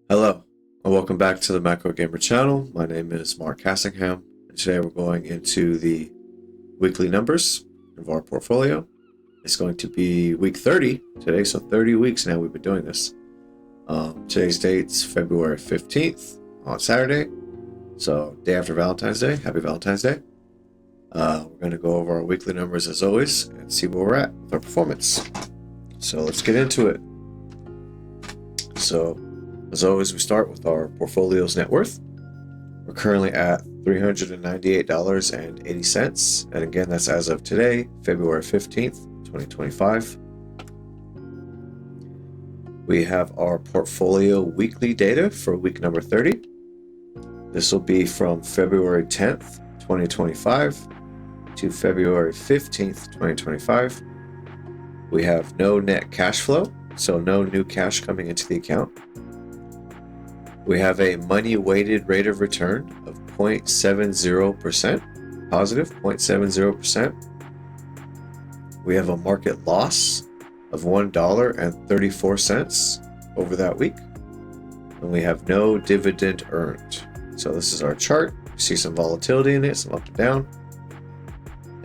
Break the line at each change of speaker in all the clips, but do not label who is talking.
Hello, and welcome back to the Macro Gamer channel. My name is Mark Cassingham, and today we're going into the weekly numbers of our portfolio. It's going to be week 30 today, so 30 weeks now we've been doing this. Today's date's February 15th on Saturday, so day after Valentine's Day. Happy Valentine's Day. We're going to go over our weekly numbers as always and see where we're at with our performance. So let's get into it. So, as always, we start with our portfolio's net worth. We're currently at $398.80. And again, that's as of today, February 15th, 2025. We have our portfolio weekly data for week number 30. This will be from February 10th, 2025 to February 15th, 2025. We have no net cash flow, so no new cash coming into the account. We have a money-weighted rate of return of 0.70%, positive 0.70%. We have a market loss of $1.34 over that week. And we have no dividend earned. So this is our chart. You see some volatility in it, some up and down.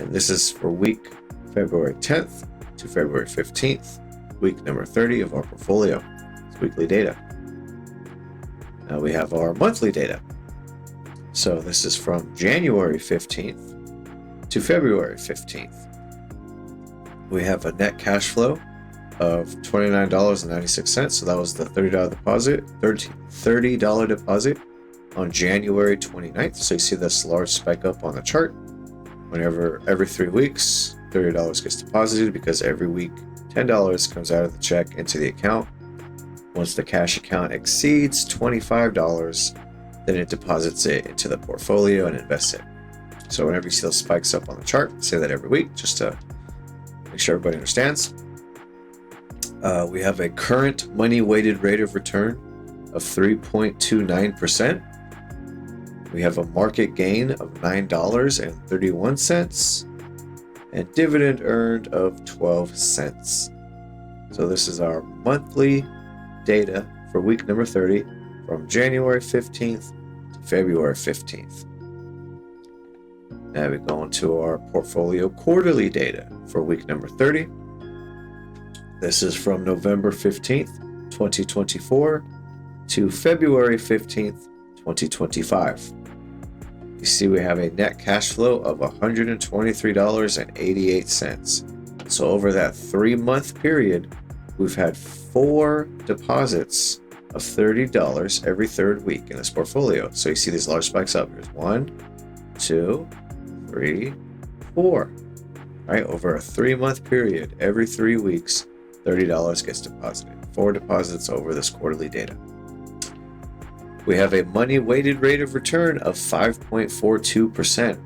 And this is for week February 10th to February 15th, week number 30 of our portfolio. It's weekly data. Now we have our monthly data. So this is from January 15th to February 15th. We have a net cash flow of $29.96. So that was the $30 deposit on January 29th. So you see this large spike up on the chart. Whenever every 3 weeks, $30 gets deposited because every week $10 comes out of the check into the account. Once the cash account exceeds $25, then it deposits it into the portfolio and invests it. So whenever you see those spikes up on the chart, say that every week just to make sure everybody understands. We have a current money-weighted rate of return of 3.29%. We have a market gain of $9.31 and dividend earned of 12 cents. So this is our monthly data for week number 30 from January 15th to February 15th. Now we go into our portfolio quarterly data for week number 30. This is from November 15th, 2024 to February 15th, 2025. You see we have a net cash flow of $123.88. So over that 3-month period, we've had 4 deposits of $30 every third week in this portfolio. So you see these large spikes up. Here's 1, 2, 3, 4. Right, over a 3-month period, every 3 weeks, $30 gets deposited. 4 deposits over this quarterly data. We have a money-weighted rate of return of 5.42%.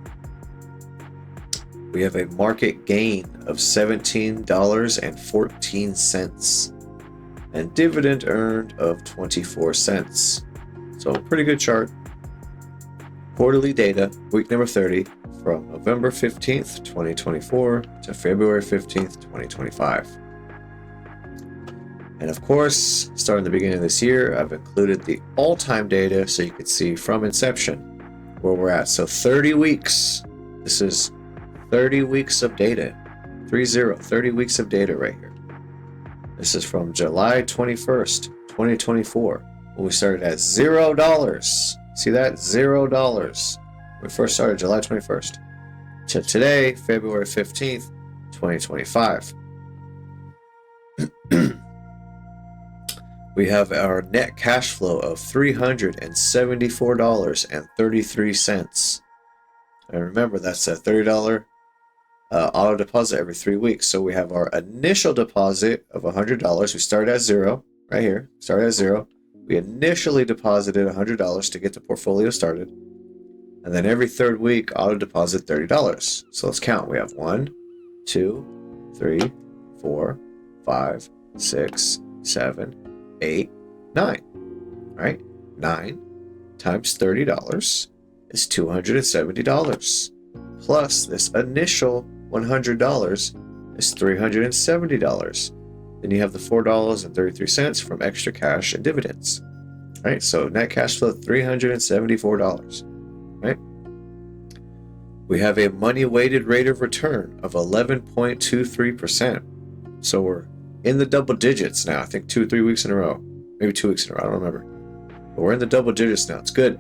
We have a market gain of $17.14 and dividend earned of 24 cents. So pretty good chart. Quarterly data, week number 30, from November 15th, 2024 to February 15th, 2025. And of course, starting the beginning of this year, I've included the all-time data so you can see from inception where we're at. So 30 weeks. This is 30 weeks of data. 30 weeks of data right here. This is from July 21st, 2024, when we started at $0. See that? $0. We first started July 21st. To today, February 15th, 2025. We have our net cash flow of $374.33. And remember, that's a $30 auto deposit every 3 weeks. So we have our initial deposit of $100. We start at 0 right here. Start at 0. We initially deposited $100 to get the portfolio started. And then every third week, auto deposit $30. So let's count. We have 1, 2, 3, 4, 5, 6, 7, 8, 9. Right? 9 times $30 is $270. Plus this initial $100 is $370. Then you have the $4.33 from extra cash and dividends. right? So net cash flow $374, right? We have a money-weighted rate of return of 11.23%. So we're in the double digits now. I think 2 or 3 weeks in a row, maybe 2 weeks in a row. I don't remember. But we're in the double digits now. It's good.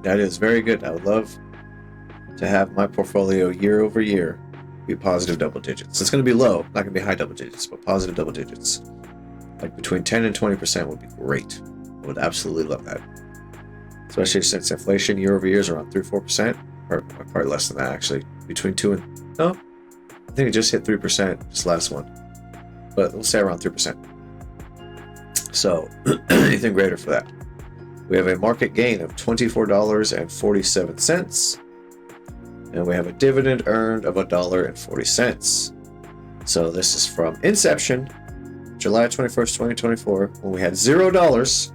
That is very good. I would love to have my portfolio year over year be positive double digits. It's going to be low, not going to be high double digits, but positive double digits. Like between 10 and 20% would be great. I would absolutely love that. Especially since inflation year over year is around 3-4%, or probably less than that actually. Between 2 and, no, I think it just hit 3% this last one. But we'll say around 3%. So anything greater for that. We have a market gain of $24.47. And we have a dividend earned of $1.40. So this is from inception, July 21st, 2024, when we had $0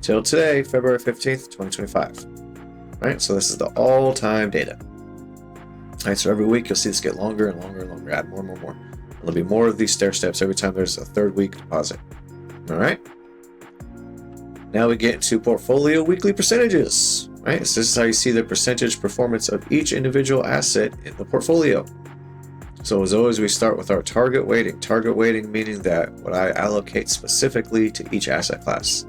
till today, February 15th, 2025. Right? So this is the all-time data. All right, so every week you'll see this get longer and longer and longer, add more and more and more. There'll be more of these stair steps every time there's a third week deposit. All right? Now we get into portfolio weekly percentages. Right? So this is how you see the percentage performance of each individual asset in the portfolio. So as always, we start with our target weighting. Target weighting meaning that what I allocate specifically to each asset class.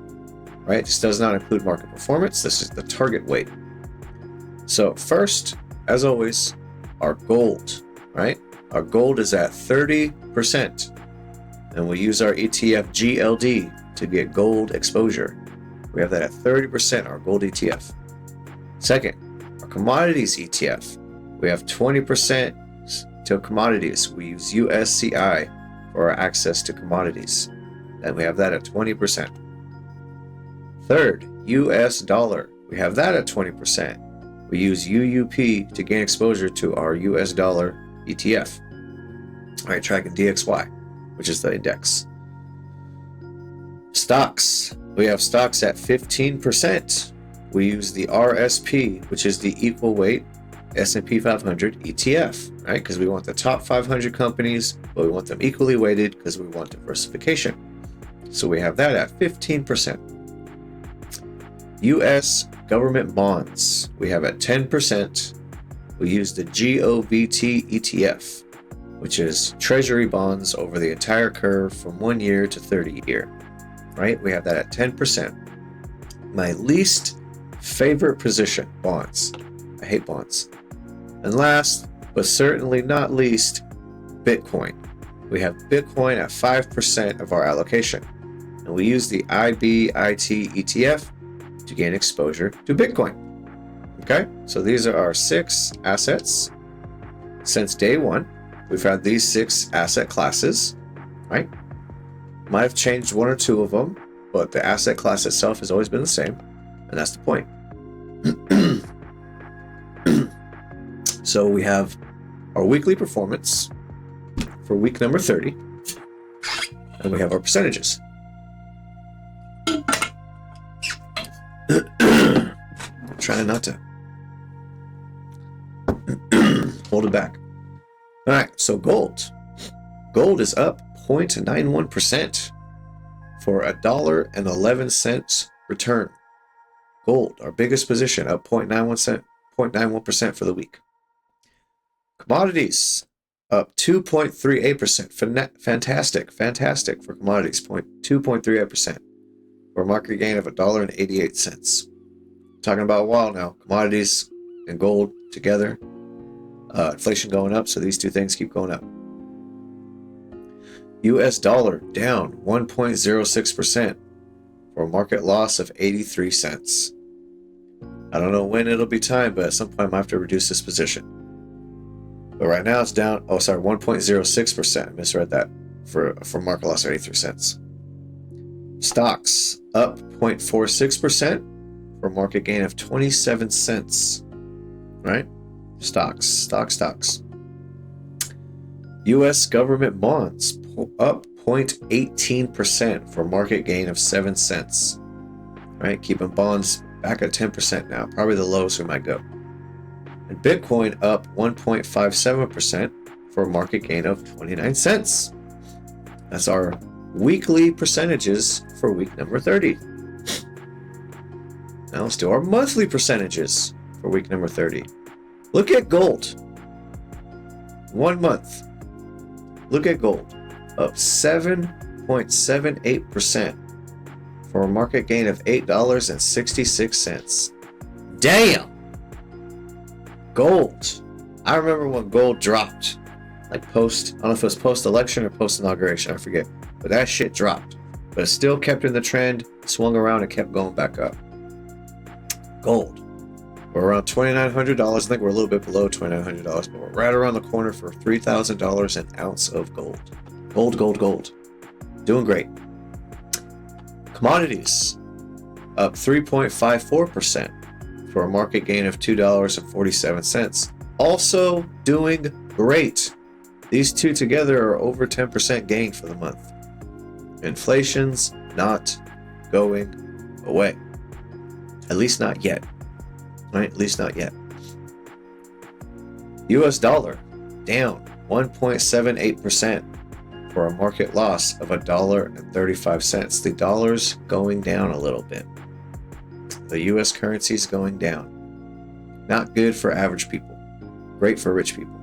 Right? This does not include market performance. This is the target weight. So first, as always, our gold. Right? Our gold is at 30%. And we use our ETF GLD to get gold exposure. We have that at 30%, our gold ETF. Second, our commodities ETF. We have 20% to commodities. We use USCI for our access to commodities. And we have that at 20%. Third, US dollar. We have that at 20%. We use UUP to gain exposure to our US dollar ETF. All right, tracking DXY, which is the index. Stocks. We have stocks at 15%. We use the RSP, which is the equal weight S&P 500 ETF, right? Because we want the top 500 companies, but we want them equally weighted because we want diversification. So we have that at 15%. U.S. government bonds, we have at 10%. We use the GOVT ETF, which is treasury bonds over the entire curve from 1 year to 30 year, right? We have that at 10%. My least favorite position, bonds. I hate bonds. And last, but certainly not least, Bitcoin. We have Bitcoin at 5% of our allocation. And we use the IBIT ETF to gain exposure to Bitcoin. Okay, so these are our 6 assets. Since day one, we've had these 6 asset classes, right? Might have changed 1 or 2 of them, but the asset class itself has always been the same. And that's the point. So we have our weekly performance for week number 30, and we have our percentages. I'm trying not to hold it back. All right, so gold. Gold is up 0.91% for $1.11 return. Gold, our biggest position, up 0.91% for the week. Commodities, up 2.38%. Fantastic for commodities, 2.38% for a market gain of $1.88. Talking about a while now, commodities and gold together. Inflation going up, so these two things keep going up. US dollar down 1.06% for a market loss of 83 cents. I don't know when it'll be time, but at some point I might have to reduce this position. But right now it's down, 1.06%. I misread that for market loss of 83 cents. Stocks up 0.46% for a market gain of 27 cents. Right? Stocks. US government bonds up 0.18% for a market gain of 7 cents. Right? Keeping bonds back at 10% now, probably the lowest we might go. And Bitcoin up 1.57% for a market gain of 29 cents. That's our weekly percentages for week number 30. Now let's do our monthly percentages for week number 30. Look at gold. 1 month. Look at gold. Up 7.78% for a market gain of $8.66. Damn! Gold. I remember when gold dropped. Like I don't know if it was post-election or post-inauguration, I forget. But that shit dropped. But it still kept in the trend, swung around, and kept going back up. Gold. We're around $2,900. I think we're a little bit below $2,900, but we're right around the corner for $3,000 an ounce of gold. Gold, gold, gold. Doing great. Commodities. Up 3.54% for a market gain of $2.47. Also doing great. These two together are over 10% gain for the month. Inflation's not going away. At least not yet. Right? At least not yet. US dollar down 1.78% for a market loss of $1.35. The dollar's going down a little bit. The US currency's going down. Not good for average people. Great for rich people.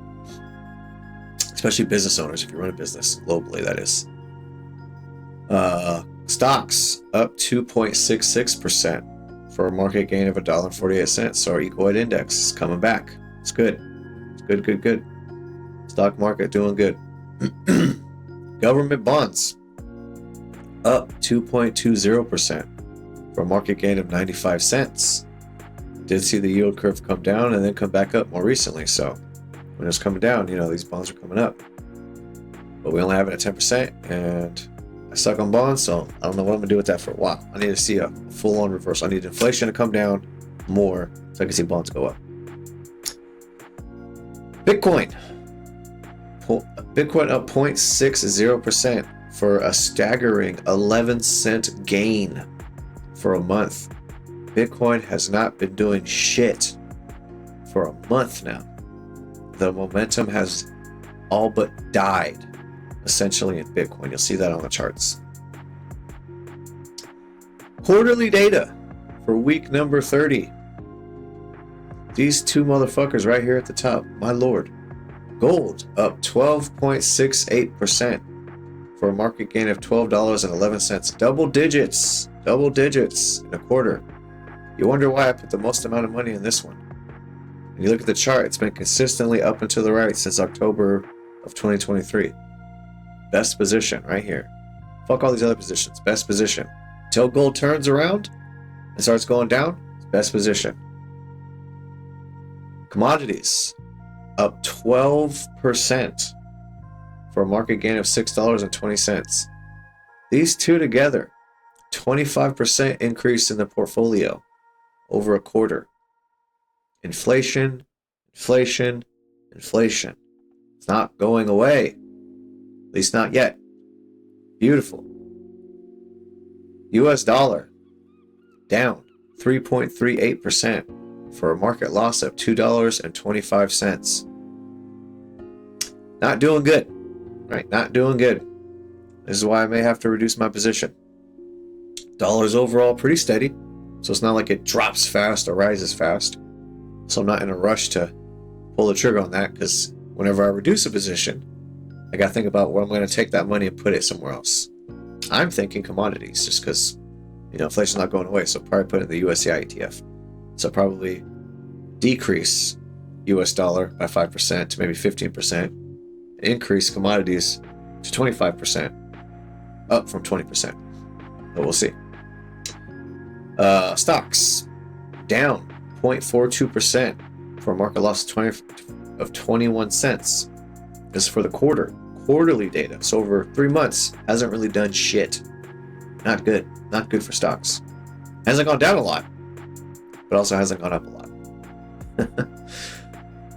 Especially business owners, if you run a business globally, that is. Stocks up 2.66% for a market gain of $1.48. So our equal weight index is coming back. It's good. It's good, good, good. Stock market doing good. Government bonds up 2.20% for a market gain of 95 cents. Did see the yield curve come down and then come back up more recently. So when it's coming down, these bonds are coming up. But we only have it at 10%, and I suck on bonds, so I don't know what I'm going to do with that for a while. I need to see a full-on reversal. I need inflation to come down more so I can see bonds go up. Bitcoin. Bitcoin up 0.60% for a staggering 11-cent gain for a month. Bitcoin has not been doing shit for a month now. The momentum has all but died, essentially, in Bitcoin. You'll see that on the charts. Quarterly data for week number 30. These two motherfuckers right here at the top, my lord. Gold up 12.68% for a market gain of $12.11. Double digits in a quarter. You wonder why I put the most amount of money in this one. When you look at the chart, it's been consistently up and to the right since October of 2023. Best position right here. Fuck all these other positions. Best position. Until gold turns around and starts going down, best position. Commodities up 12% for a market gain of $6.20. These two together, 25% increase in the portfolio over a quarter. Inflation. It's not going away. At least not yet. Beautiful. US dollar down 3.38% for a market loss of $2.25. Not doing good. Right? Not doing good. This is why I may have to reduce my position. Dollar's overall pretty steady, so it's not like it drops fast or rises fast. So I'm not in a rush to pull the trigger on that, because whenever I reduce a position, I got to think about where I'm going to take that money and put it somewhere else. I'm thinking commodities, just because inflation's not going away, so probably put it in the USCI ETF. So probably decrease US dollar by 5% to maybe 15%, increase commodities to 25%, up from 20%. But we'll see. Stocks down 0.42% for a market loss of 21 cents. This is for the quarterly data. So over 3 months, hasn't really done shit. Not good. Not good for stocks. Hasn't gone down a lot, but also hasn't gone up a lot.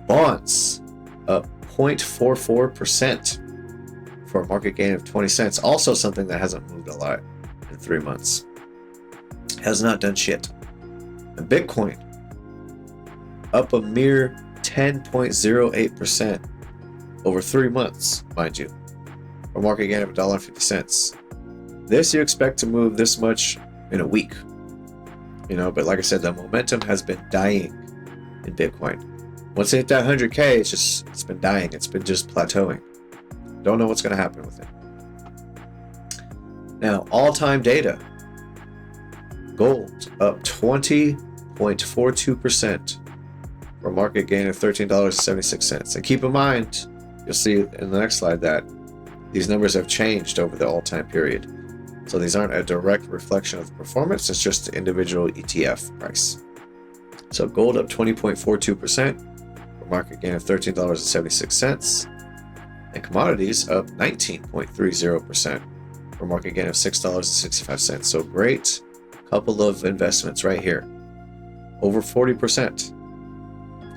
Bonds up 0.44% for a market gain of 20 cents. Also something that hasn't moved a lot in 3 months. Has not done shit. And Bitcoin up a mere 10.08% over 3 months, mind you. A market gain of $1.50. This you expect to move this much in a week. But like I said, the momentum has been dying in Bitcoin. Once it hit that 100K, it's been dying. It's been just plateauing. Don't know what's going to happen with it. Now, all-time data. Gold up 20.42% for a market gain of $13.76. And keep in mind, you'll see in the next slide that these numbers have changed over the all-time period. So these aren't a direct reflection of the performance, it's just the individual ETF price. So gold up 20.42% for a market gain of $13.76. And commodities up 19.30% for a market gain of $6.65. So great couple of investments right here. Over 40%.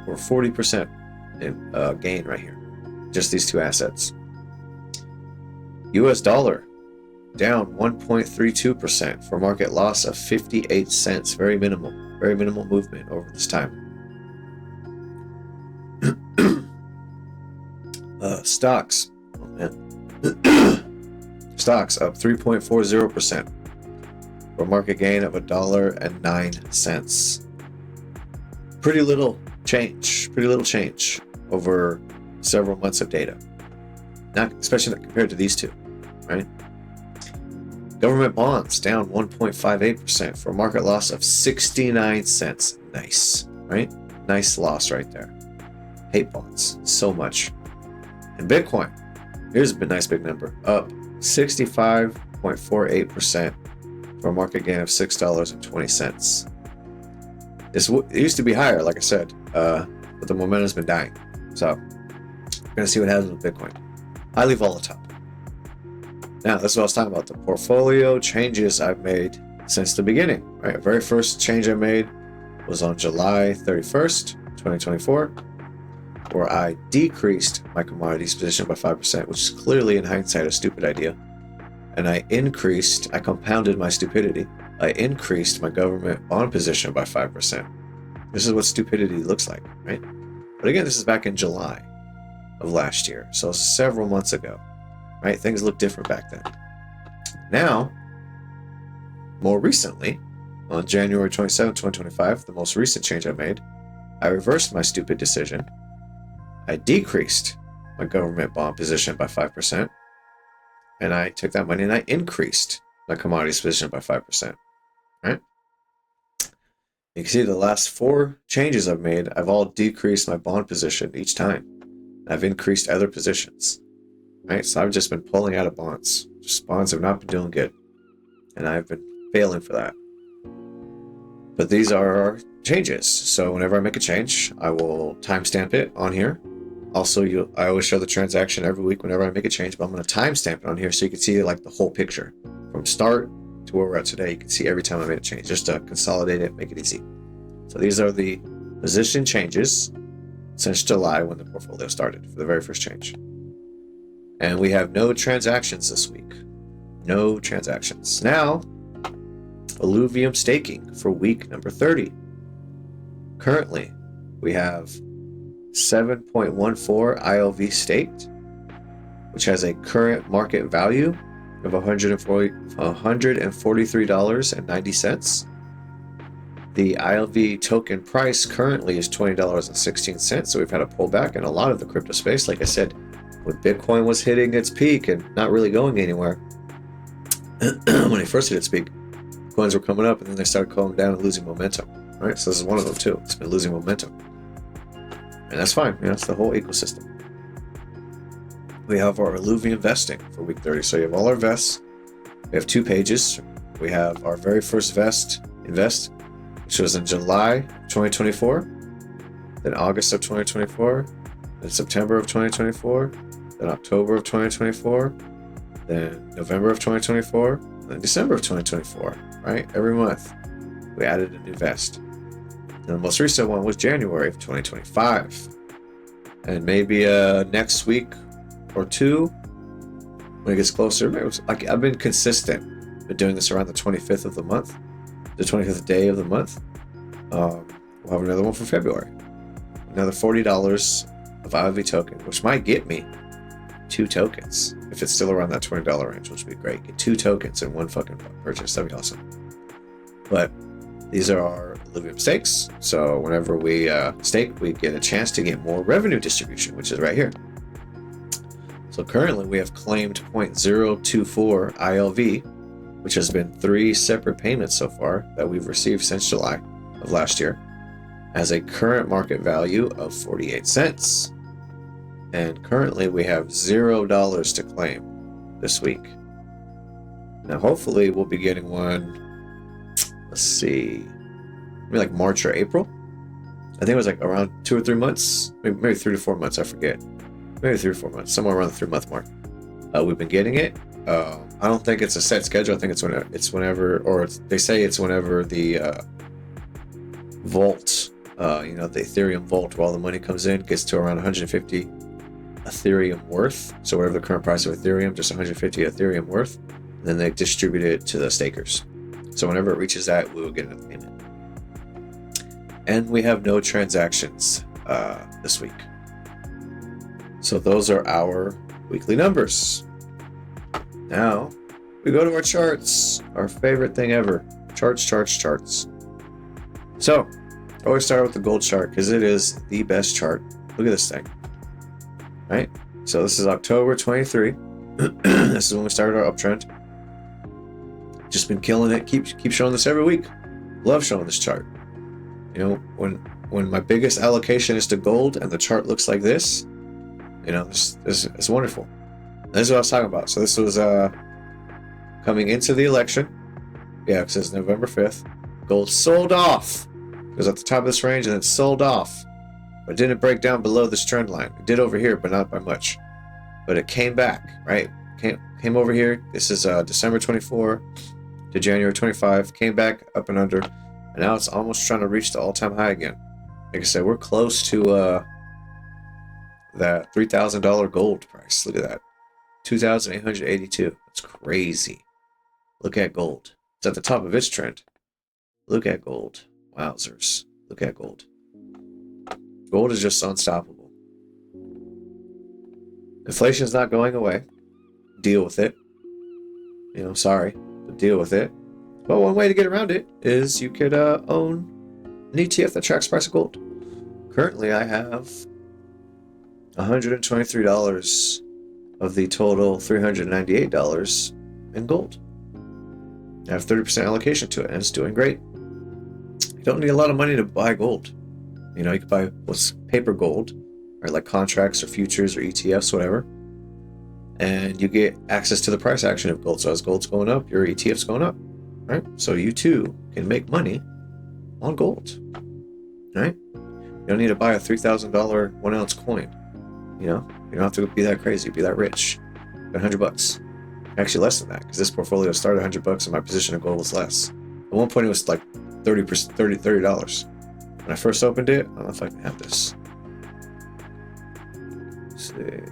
Over 40% in gain right here. Just these two assets. US dollar down 1.32% for a market loss of 58 cents. Very minimal movement over this time. Stocks. Oh man. Stocks up 3.40% for a market gain of $1.09. Pretty little change over several months of data. Not especially compared to these two, right? Government bonds down 1.58% for a market loss of 69 cents. Nice, right? Nice loss right there. Hate bonds so much. And Bitcoin, here's a nice big number, up 65.48% for a market gain of $6.20. It used to be higher, like I said, but the momentum's been dying. So we're gonna see what happens with Bitcoin. Highly volatile. Now, this is what I was talking about, the portfolio changes I've made since the beginning, right? The very first change I made was on July 31st, 2024, where I decreased my commodities position by 5%, which is clearly in hindsight a stupid idea. And I compounded my stupidity. I increased my government bond position by 5%. This is what stupidity looks like, right? But again, this is back in July of last year, so several months ago, right? Things look different back then. Now, more recently, on January 27, 2025, the most recent change I made, I reversed my stupid decision. I decreased my government bond position by 5%, and I took that money and I increased my commodities position by 5%, right? You can see the last 4 changes I've made, I've all decreased my bond position each time. I've increased other positions, right? So I've just been pulling out of bonds. Just bonds have not been doing good, and I've been failing for that. But these are our changes. So whenever I make a change, I will timestamp it on here. Also, I always show the transaction every week whenever I make a change, but I'm going to timestamp it on here so you can see like the whole picture from start to where we're at today. You can see every time I made a change, just to consolidate it, make it easy. So these are the position changes since July when the portfolio started for the very first change. And we have no transactions this week. No transactions. Now, Illuvium staking for week number 30. Currently, we have 7.14 ILV staked, which has a current market value of $143.90. The ILV token price currently is $20.16, so we've had a pullback in a lot of the crypto space. Like I said, when Bitcoin was hitting its peak and not really going anywhere, when it first hit its peak, coins were coming up and then they started going down and losing momentum, right? So this is one of them too. It's been losing momentum. And that's fine, it's the whole ecosystem. We have our Illuvium vesting for week 30. So you have all our vests. We have 2 pages. We have our very first invest, which was in July 2024, then August of 2024, then September of 2024, then October of 2024, then November of 2024, then December of 2024, right? Every month we added a new vest. And the most recent one was January of 2025. And maybe next week or 2, when it gets closer, maybe I've been consistent. Been doing this around the 25th of the month, the 25th day of the month. We'll have another one for February. Another $40 of ILV token, which might get me 2 tokens if it's still around that $20 range, which would be great. Get 2 tokens in one fucking purchase. That'd be awesome. But These are our Illuvium stakes. So whenever we stake, we get a chance to get more revenue distribution, which is right here. So currently we have claimed 0.024 ILV, which has been 3 separate payments so far that we've received since July of last year, has a current market value of 48 cents. And currently we have $0 to claim this week. Now hopefully we'll be getting one, let's see, maybe like March or April. I think it was like around 2 or 3 months, maybe 3 to 4 months, I forget. Maybe 3 or 4 months, somewhere around the 3-month mark. We've been getting it. I don't think it's a set schedule. I think it's whenever, or they say it's whenever the vault, the Ethereum vault, where all the money comes in, gets to around 150 Ethereum worth. So whatever the current price of Ethereum, just 150 Ethereum worth. And then they distribute it to the stakers. So whenever it reaches that, we will get another payment. And we have no transactions this week. So those are our weekly numbers. Now we go to our charts, our favorite thing ever. Charts. So I always start with the gold chart because it is the best chart. Look at this thing. Right? So this is October 23. This is when we started our uptrend. Just been killing it. Keep showing this every week. Love showing this chart. When my biggest allocation is to gold and the chart looks like this, it's wonderful. This is what I was talking about. So this was coming into the election. Yeah, it says November 5th. Gold sold off. It was at the top of this range and it sold off. But it didn't break down below this trend line. It did over here, but not by much. But it came back, right? Came over here. This is December 24 to January 25. Came back up and under. And now it's almost trying to reach the all-time high again. Like I said, we're close to that $3,000 gold price. Look at that. 2,882. That's crazy. Look at gold. It's at the top of its trend. Look at gold. Wowzers. Look at gold. Gold is just unstoppable. Inflation's not going away. Deal with it. Sorry, but deal with it. But one way to get around it is you could own an ETF that tracks price of gold. Currently, I have $123 of the total $398 in gold. I have 30% allocation to it, and it's doing great. You don't need a lot of money to buy gold. You could buy what's paper gold, or like contracts or futures or ETFs, whatever. And you get access to the price action of gold. So as gold's going up, your ETF's going up, right? So you too can make money on gold, right? You don't need to buy a $3,000 1 ounce coin. You don't have to be that crazy, be that rich. $100. Actually less than that, because this portfolio started $100 and my position of gold was less. At one point it was like $30. When I first opened it, I don't know if I can have this. Let's see.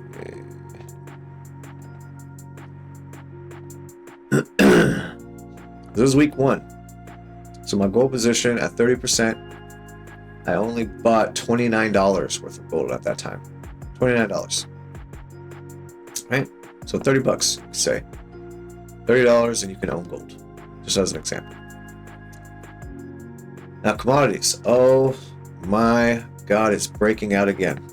This is week 1. So my gold position at 30%, I only bought $29 worth of gold at that time. $29. Right? So $30, say. $30 and you can own gold. Just as an example. Now commodities. Oh my God, it's breaking out again.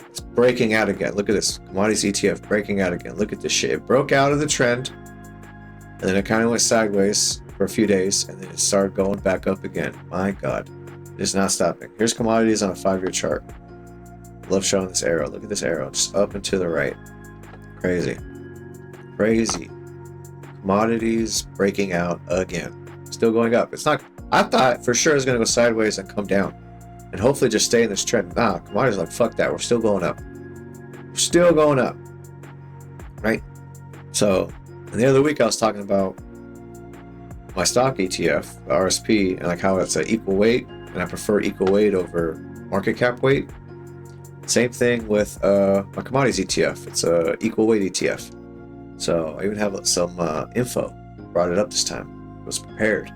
It's breaking out again. Look at this. Commodities ETF breaking out again. Look at this shit. It broke out of the trend. And then it kind of went sideways for a few days. And then it started going back up again. My God. It's not stopping. Here's commodities on a 5-year chart. Love showing this arrow. Look at this arrow. Just up and to the right. Crazy. Crazy. Commodities breaking out again. Still going up. It's not... I thought for sure it was going to go sideways and come down. And hopefully just stay in this trend. Nah, commodities are like, fuck that. We're still going up. We're still going up. Right? So, and the other week I was talking about my stock ETF, the RSP, and like how it's an equal weight. And I prefer equal weight over market cap weight. Same thing with my commodities ETF. It's a equal weight ETF. So I even have some info. Brought it up this time. I was prepared.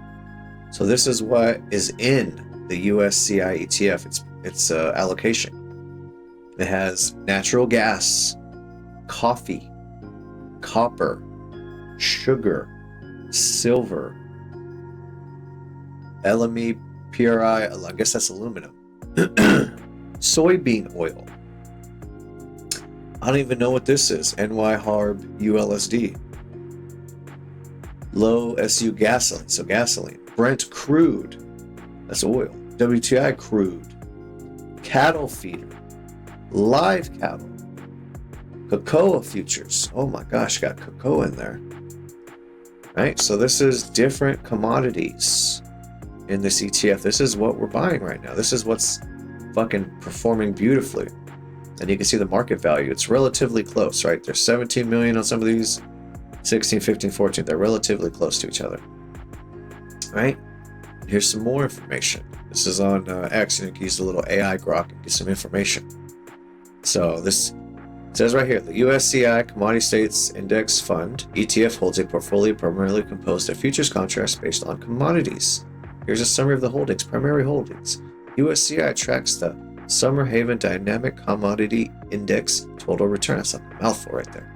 So this is what is in the USCI ETF. It's allocation. It has natural gas, coffee, copper, sugar, silver, LME, PRI, I guess that's aluminum. Soybean oil. I don't even know what this is. NY Harb ULSD. Low SU gasoline, so gasoline. Brent crude, that's oil. WTI crude. Cattle feeder. Live cattle. Cocoa futures. Oh my gosh, got cocoa in there. Right, so this is different commodities in this ETF. This is what we're buying right now. This is what's fucking performing beautifully. And you can see the market value. It's relatively close, right? There's 17 million on some of these, 16, 15, 14. They're relatively close to each other, right? And here's some more information. This is on X, and you can use the little AI grok and get some information. So this says right here, the USCI Commodity States Index Fund ETF holds a portfolio primarily composed of futures contracts based on commodities. Here's a summary of the holdings, primary holdings. USCI tracks the Summer Haven Dynamic Commodity Index Total Return. That's a mouthful right there.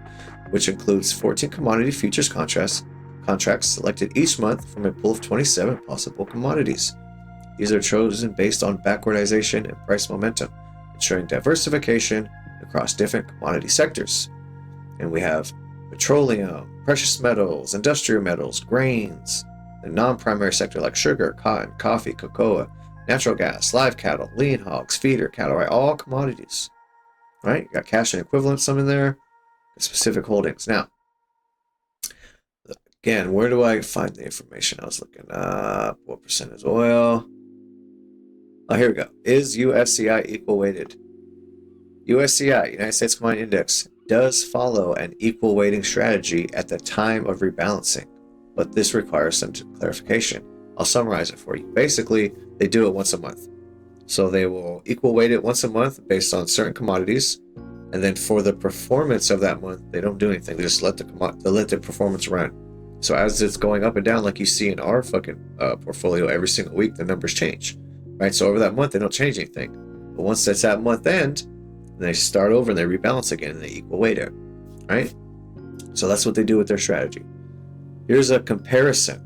Which includes 14 commodity futures contracts selected each month from a pool of 27 possible commodities. These are chosen based on backwardization and price momentum, ensuring diversification across different commodity sectors. And we have petroleum, precious metals, industrial metals, grains, the non-primary sector like sugar, cotton, coffee, cocoa, natural gas, live cattle, lean hogs, feeder cattle, right? All commodities, right? You got cash and equivalents, some in there, specific holdings. Now, again, where do I find the information? I was looking up what percent is oil. Oh, here we go. Is USCI equal weighted? USCI, United States Commodity Index, does follow an equal weighting strategy at the time of rebalancing, but this requires some clarification. I'll summarize it for you. Basically, they do it once a month. So they will equal weight it once a month based on certain commodities, and then for the performance of that month, they don't do anything. They just let the performance run. So as it's going up and down, like you see in our fucking portfolio every single week, the numbers change, right? So over that month, they don't change anything. But once it's at month end, they start over and they rebalance again and they equal weight it, right? So that's what they do with their strategy. Here's a comparison.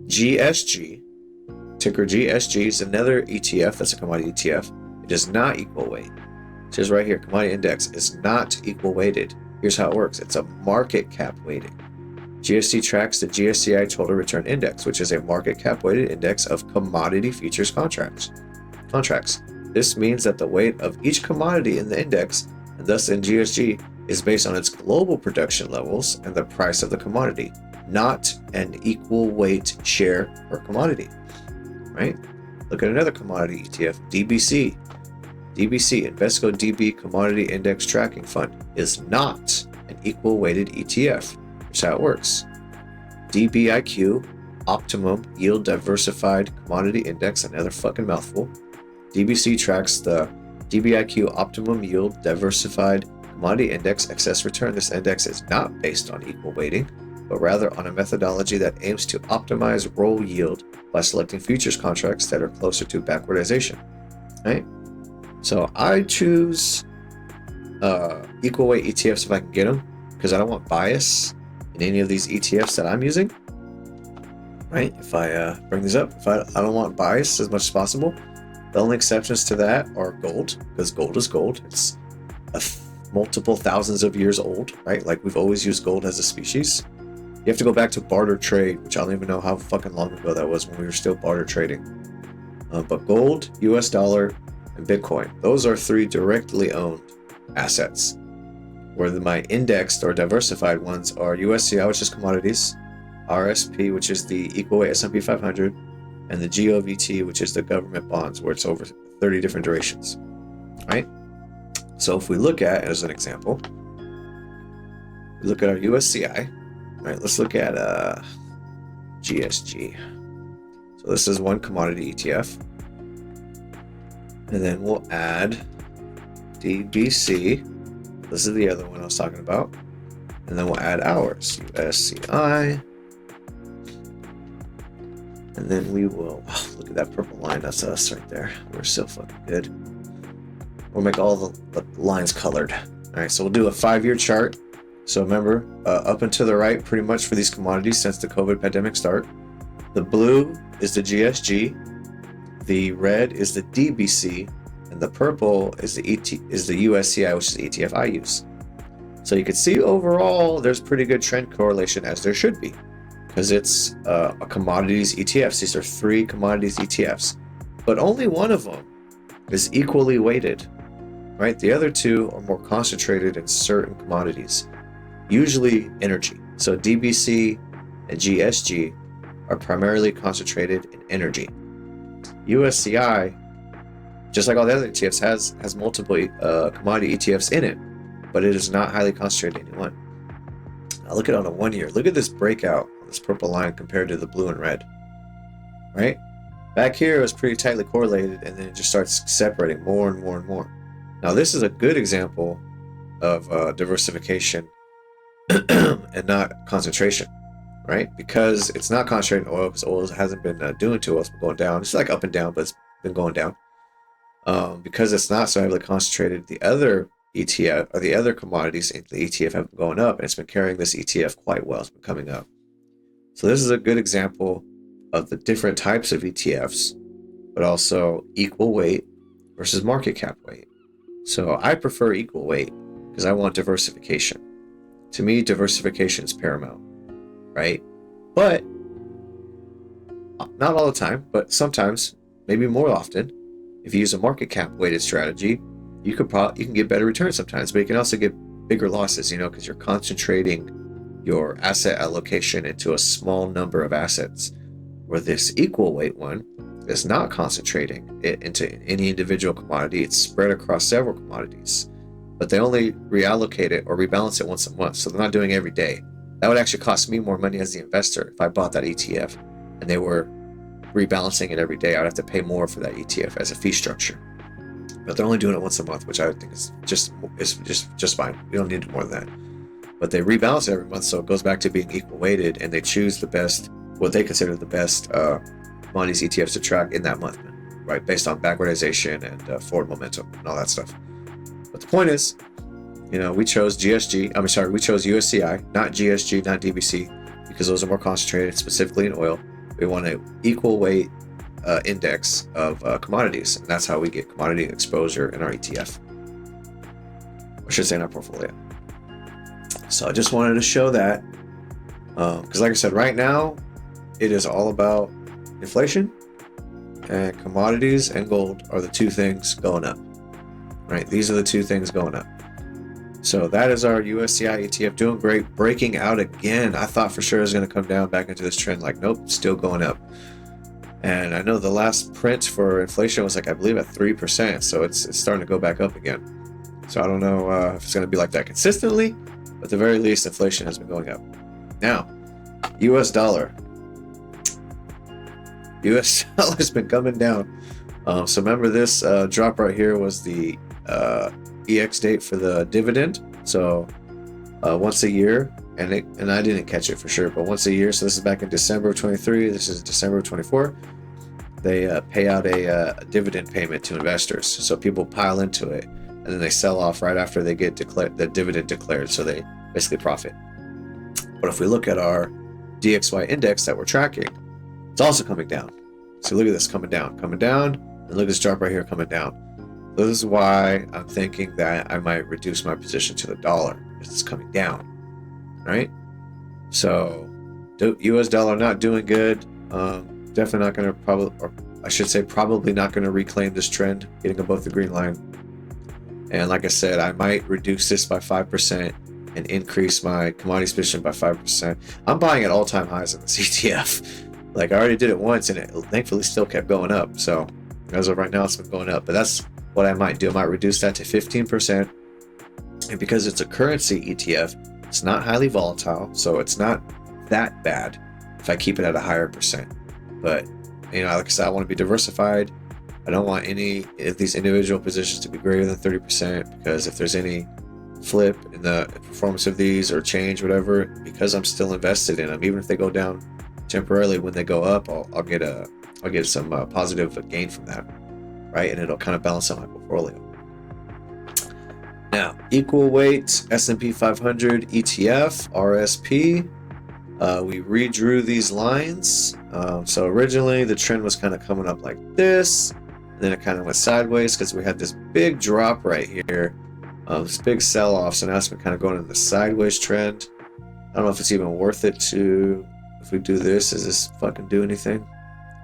GSG, ticker GSG, is another ETF. That's a commodity ETF. It does not equal weight. It says right here, commodity index is not equal weighted. Here's how it works. It's a market cap weighting. GSC tracks the GSCI Total Return Index, which is a market cap weighted index of commodity futures contracts. This means that the weight of each commodity in the index, and thus in GSG, is based on its global production levels and the price of the commodity, not an equal weight share per commodity, right? Look at another commodity ETF, DBC. DBC, Invesco DB Commodity Index Tracking Fund, is not an equal weighted ETF. Here's how it works. DBIQ, Optimum Yield Diversified Commodity Index, another fucking mouthful. DBC tracks the DBIQ Optimum Yield Diversified Commodity Index Excess Return. This index is not based on equal weighting, but rather on a methodology that aims to optimize roll yield by selecting futures contracts that are closer to backwardization, right? So I choose equal weight ETFs if I can get them, because I don't want bias in any of these ETFs that I'm using, right? If I bring these up, I don't want bias as much as possible. The only exceptions to that are gold, because gold is gold. It's multiple thousands of years old, right? Like we've always used gold as a species. You have to go back to barter trade, which I don't even know how fucking long ago that was when we were still barter trading. But gold, US dollar, and Bitcoin, those are three directly owned assets. Where my indexed or diversified ones are USCI, which is commodities, RSP, which is the equal weight S&P 500, and the GOVT, which is the government bonds, where it's over 30 different durations, right? So if we look at, as an example, we look at our USCI, right? Let's look at GSG. So this is one commodity ETF. And then we'll add DBC. This is the other one I was talking about. And then we'll add ours, USCI. And then we will, look at that purple line, that's us right there. We're so fucking good. We'll make all the lines colored. All right, so we'll do a 5-year chart. So remember, up and to the right, pretty much for these commodities since the COVID pandemic start. The blue is the GSG, the red is the DBC, and the purple is the USCI, which is the ETF I use. So you can see overall there's pretty good trend correlation, as there should be, because it's a commodities ETFs. These are 3 commodities ETFs, but only one of them is equally weighted, right? The other 2 are more concentrated in certain commodities, usually energy. So DBC and GSG are primarily concentrated in energy. USCI, just like all the other ETFs, has multiple commodity ETFs in it, but it is not highly concentrated in one. Now look at it on a 1 year. Look at this breakout on this purple line compared to the blue and red, right? Back here it was pretty tightly correlated, and then it just starts separating more and more and more. Now this is a good example of diversification and not concentration, right? Because it's not concentrated in oil, because oil hasn't been doing too well. It's been going down. It's like up and down, but it's been going down. Because it's not so heavily concentrated, the other ETF or the other commodities in the ETF have been going up, and it's been carrying this ETF quite well. It's been coming up. So this is a good example of the different types of ETFs, but also equal weight versus market cap weight. So I prefer equal weight because I want diversification. To me, diversification is paramount, right? But not all the time, but sometimes, maybe more often, if you use a market cap weighted strategy, you can get better returns sometimes, but you can also get bigger losses, because you're concentrating your asset allocation into a small number of assets. Where this equal weight one is not concentrating it into any individual commodity, it's spread across several commodities, but they only reallocate it or rebalance it once a month, so they're not doing it every day. That would actually cost me more money as the investor if I bought that ETF and they were rebalancing it every day. I'd have to pay more for that ETF as a fee structure. But they're only doing it once a month, which I think is just fine. We don't need more than that. But they rebalance it every month, so it goes back to being equal weighted, and they choose the best, what they consider the best commodities ETFs to track in that month, right? Based on backwardization and forward momentum and all that stuff. But the point is, we chose we chose USCI, not GSG, not DBC, because those are more concentrated, specifically in oil. We want an equal weight index of commodities, and that's how we get commodity exposure in our ETF. I should say in our portfolio. So I just wanted to show that, because like I said, right now, it is all about inflation, and commodities and gold are the 2 things going up, right? These are the 2 things going up. So that is our USCI ETF doing great, breaking out again. I thought for sure it was going to come down back into this trend. Like, nope, still going up. And I know the last print for inflation was I believe at 3%. So it's starting to go back up again. So I don't know if it's going to be like that consistently, but at the very least, inflation has been going up. Now, US dollar. US dollar has been coming down. So remember this drop right here was the EX date for the dividend. So once a year, and I didn't catch it for sure, but once a year. So this is back in December of 23. This is December of 24. They pay out a dividend payment to investors. So people pile into it, and then they sell off right after they get the dividend declared. So they basically profit. But if we look at our DXY index that we're tracking, it's also coming down. So look at this coming down, and look at this drop right here coming down. So this is why I'm thinking that I might reduce my position to the dollar, because it's coming down, right? So US dollar not doing good. Definitely not going to probably not going to reclaim this trend, getting above the green line. And like I said, I might reduce this by 5% and increase my commodities position by 5%. I'm buying at all-time highs in this ETF. Like, I already did it once, and it thankfully still kept going up. So as of right now, it's been going up. But that's what I might do. I might reduce that to 15%. And because it's a currency ETF, it's not highly volatile, so it's not that bad if I keep it at a higher percent. But, like I said, I want to be diversified. I don't want any of these individual positions to be greater than 30%, because if there's any flip in the performance of these or change, whatever, because I'm still invested in them, even if they go down temporarily, when they go up, I'll get some positive gain from that, right? And it'll kind of balance out my portfolio. Now, equal weight S&P 500 ETF, RSP. We redrew these lines. So originally the trend was kind of coming up like this, and then it kind of went sideways because we had this big drop right here, this big sell-off. So now it's been kind of going in the sideways trend. I don't know if it's even worth it to, if we do this, does this fucking do anything?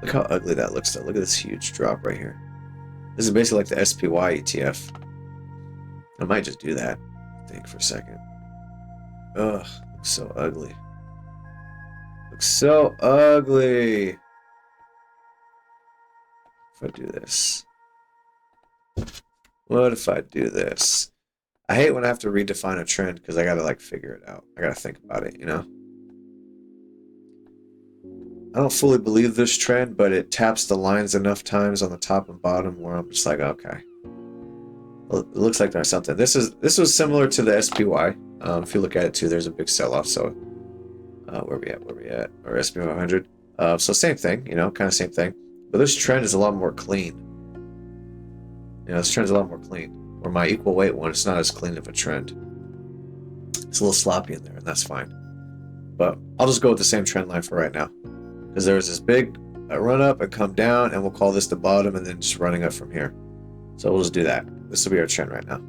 Look how ugly that looks though. Look at this huge drop right here. This is basically like the SPY ETF. I might just do that, I think, for a second. Ugh, looks so ugly. Looks so ugly. If I do this. What if I do this? I hate when I have to redefine a trend because I gotta like figure it out. I gotta think about it, you know? I don't fully believe this trend, but it taps the lines enough times on the top and bottom where I'm just like, okay. Well, it looks like there's something. This was similar to the SPY. If you look at it too, there's a big sell-off. So where we at? Or SPY 100. So same thing, you know, kind of same thing. But this trend is a lot more clean. You know, this trend's a lot more clean. Where my equal weight one, it's not as clean of a trend. It's a little sloppy in there, and that's fine. But I'll just go with the same trend line for right now. Because there was this big run up and come down, and we'll call this the bottom, and then just running up from here. So we'll just do that. This will be our trend right now.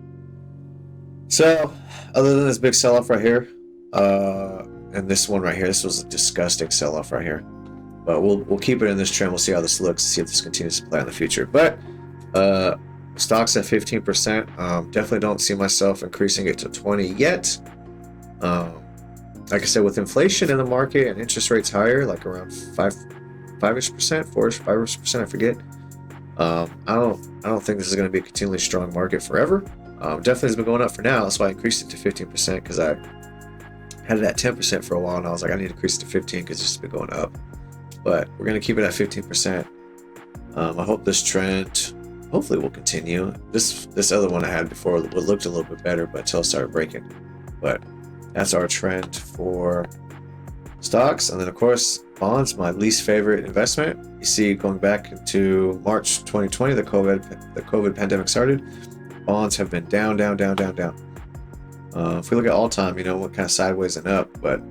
So, other than this big sell-off right here, and this one right here, this was a disgusting sell-off right here. But we'll keep it in this trend. We'll see how this looks, see if this continues to play in the future. But stocks at 15%. Definitely don't see myself increasing it to 20 yet. Like I said, with inflation in the market and interest rates higher, like around 5-ish percent, 4-ish, 5-ish percent, I forget. I don't think this is going to be a continually strong market forever. Definitely has been going up for now. That's why I increased it to 15% because I had it at 10% for a while, and I was like, I need to increase it to 15 because it's been going up. But we're going to keep it at 15%. I hope this trend hopefully will continue. This other one I had before looked a little bit better, but until it started breaking. But that's our trend for stocks. And then of course bonds, my least favorite investment. You see, going back into March 2020, the COVID pandemic started, bonds have been down. If we look at all time, you know, what kind of sideways and up, but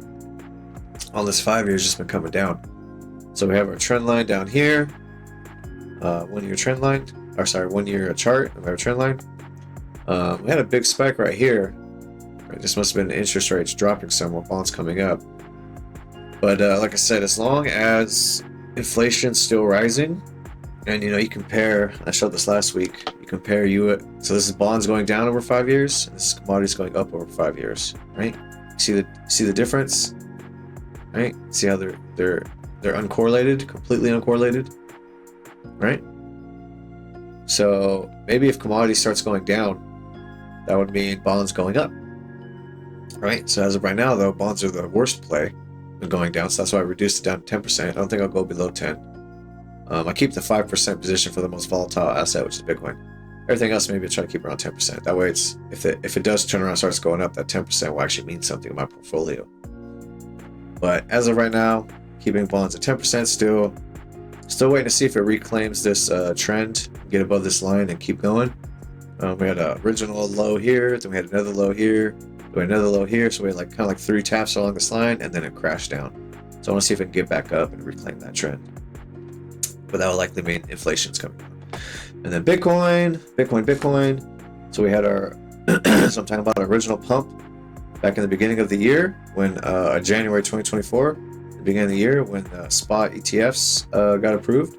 all this 5 years just been coming down. So we have our trend line down here, 1 year trend line, or sorry, 1 year chart, and we have a trend line. We had a big spike right here. Right, this must have been interest rates dropping somewhere, bonds coming up. But like I said, as long as inflation's still rising, and you know, you compare, I showed this last week, you compare so this is bonds going down over 5 years, and this is commodities going up over 5 years, right? See the difference, right? See how they're uncorrelated, completely uncorrelated, right? So maybe if commodity starts going down, that would mean bonds going up, right? So as of right now, though, bonds are the worst play and going down, so that's why I reduced it down to 10%. I don't think I'll go below 10. I keep the 5% position for the most volatile asset, which is Bitcoin. Everything else, maybe I try to keep around 10%. That way, it's if it does turn around, starts going up, that 10% will actually mean something in my portfolio. But as of right now, keeping bonds at 10% still waiting to see if it reclaims this trend, get above this line and keep going. We had an original low here, then we had another low here, we had another low here, so we had kind of 3 taps along this line, and then it crashed down. So I want to see if it can get back up and reclaim that trend. But that would likely mean inflation's coming down. And then Bitcoin. So we had our, so I'm talking about our original pump back in the beginning of the year when January 2024, the beginning of the year when spot ETFs got approved.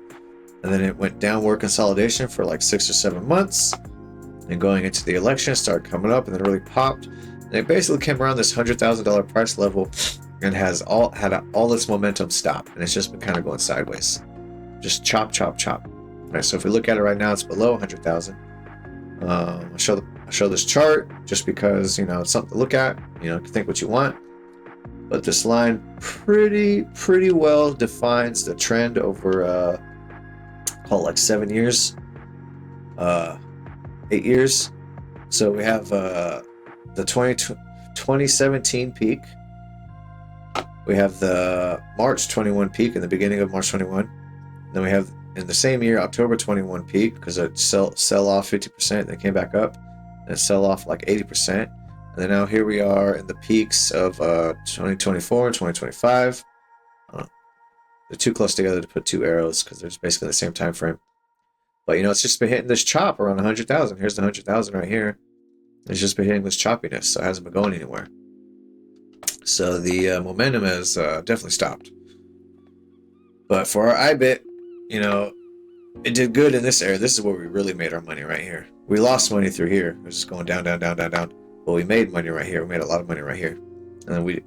And then it went downward consolidation for like 6 or 7 months. And going into the election, it started coming up and then really popped. And it basically came around this $100,000 price level and had all its momentum stop. And it's just been kind of going sideways. Just chop. Right, so if we look at it right now, it's below 100,000. I'll show this chart just because, you know, it's something to look at. You know, think what you want. But this line pretty well defines the trend over call it like 7 years, 8 years. So we have the 2017 peak. We have the March 21 peak in the beginning of March 21. Then we have in the same year October 21 peak because it sell off 50%, then came back up, and sell off like 80%. And then now here we are in the peaks of 2024 and 2025. They're too close together to put two arrows because they're basically the same time frame. But you know, it's just been hitting this chop around 100,000. Here's the 100,000 right here. It's just been hitting this choppiness, so it hasn't been going anywhere. So the momentum has definitely stopped. But for our IBIT, you know, it did good in this area. This is where we really made our money right here. We lost money through here. It was just going down, down, down, down, down. But we made money right here. We made a lot of money right here. And then we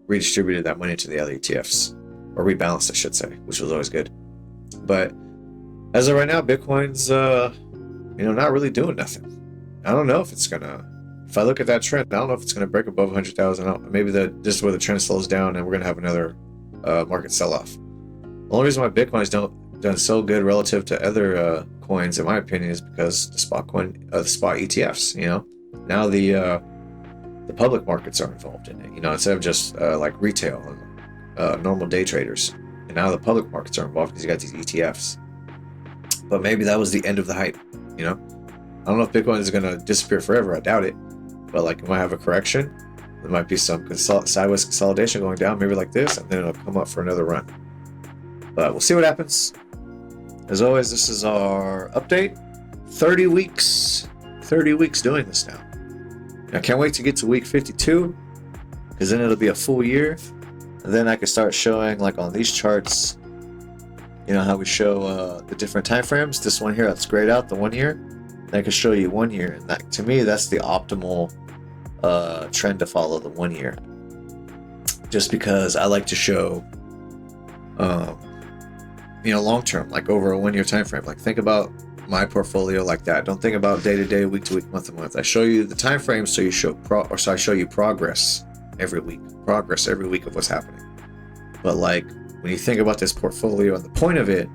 redistributed that money to the other ETFs. Or rebalanced, I should say, which was always good. But as of right now, Bitcoin's, you know, not really doing nothing. I don't know if it's gonna. If I look at that trend, I don't know if it's gonna break above 100,000. Maybe this is where the trend slows down, and we're gonna have another market sell-off. The only reason why Bitcoin's done so good relative to other coins, in my opinion, is because the spot ETFs. You know, now the public markets are involved in it. You know, instead of just like retail and normal day traders, and now the public markets are involved because you got these ETFs. But maybe that was the end of the hype. You know. I don't know if Bitcoin is going to disappear forever. I doubt it. But like, it might have a correction. There might be some sideways consolidation going down, maybe like this, and then it'll come up for another run. But we'll see what happens. As always, this is our update. 30 weeks. 30 weeks doing this now. I can't wait to get to week 52, because then it'll be a full year. And then I can start showing, like on these charts, you know, how we show the different time frames. This one here, that's grayed out, the 1 year. I can show you 1 year, and that, to me, that's the optimal trend to follow, the 1 year. Just because I like to show, you know, long term, like over a 1 year time frame. Like, think about my portfolio like that. Don't think about day to day, week to week, month to month. I show you the time frame, so you show so I show you progress every week, of what's happening. But like, when you think about this portfolio and the point of it,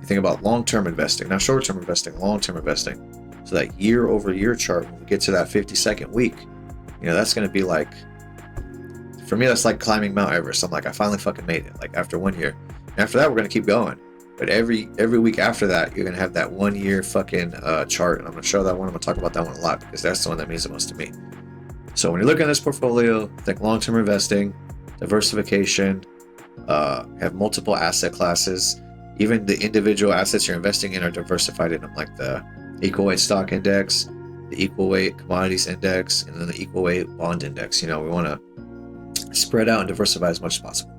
you think about long-term investing, not short-term investing, long-term investing. So that year-over-year chart, when we get to that 52nd week, you know, that's going to be like, for me, that's like climbing Mount Everest. I'm like, I finally fucking made it, like after 1 year. And after that, we're going to keep going. But every week after that, you're going to have that 1 year fucking chart. And I'm going to show that one. I'm going to talk about that one a lot because that's the one that means the most to me. So when you're looking at this portfolio, think long-term investing, diversification, have multiple asset classes. Even the individual assets you're investing in are diversified in them, like the equal weight stock index, the equal weight commodities index, and then the equal weight bond index. You know, we want to spread out and diversify as much as possible.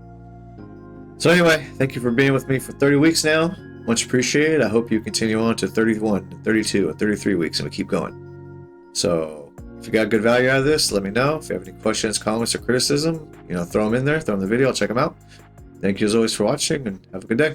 So anyway, thank you for being with me for 30 weeks now. Much appreciated. I hope you continue on to 31, 32, and 33 weeks, and we keep going. So if you got good value out of this, let me know. If you have any questions, comments, or criticism, you know, throw them in there, throw them in the video. I'll check them out. Thank you as always for watching, and have a good day.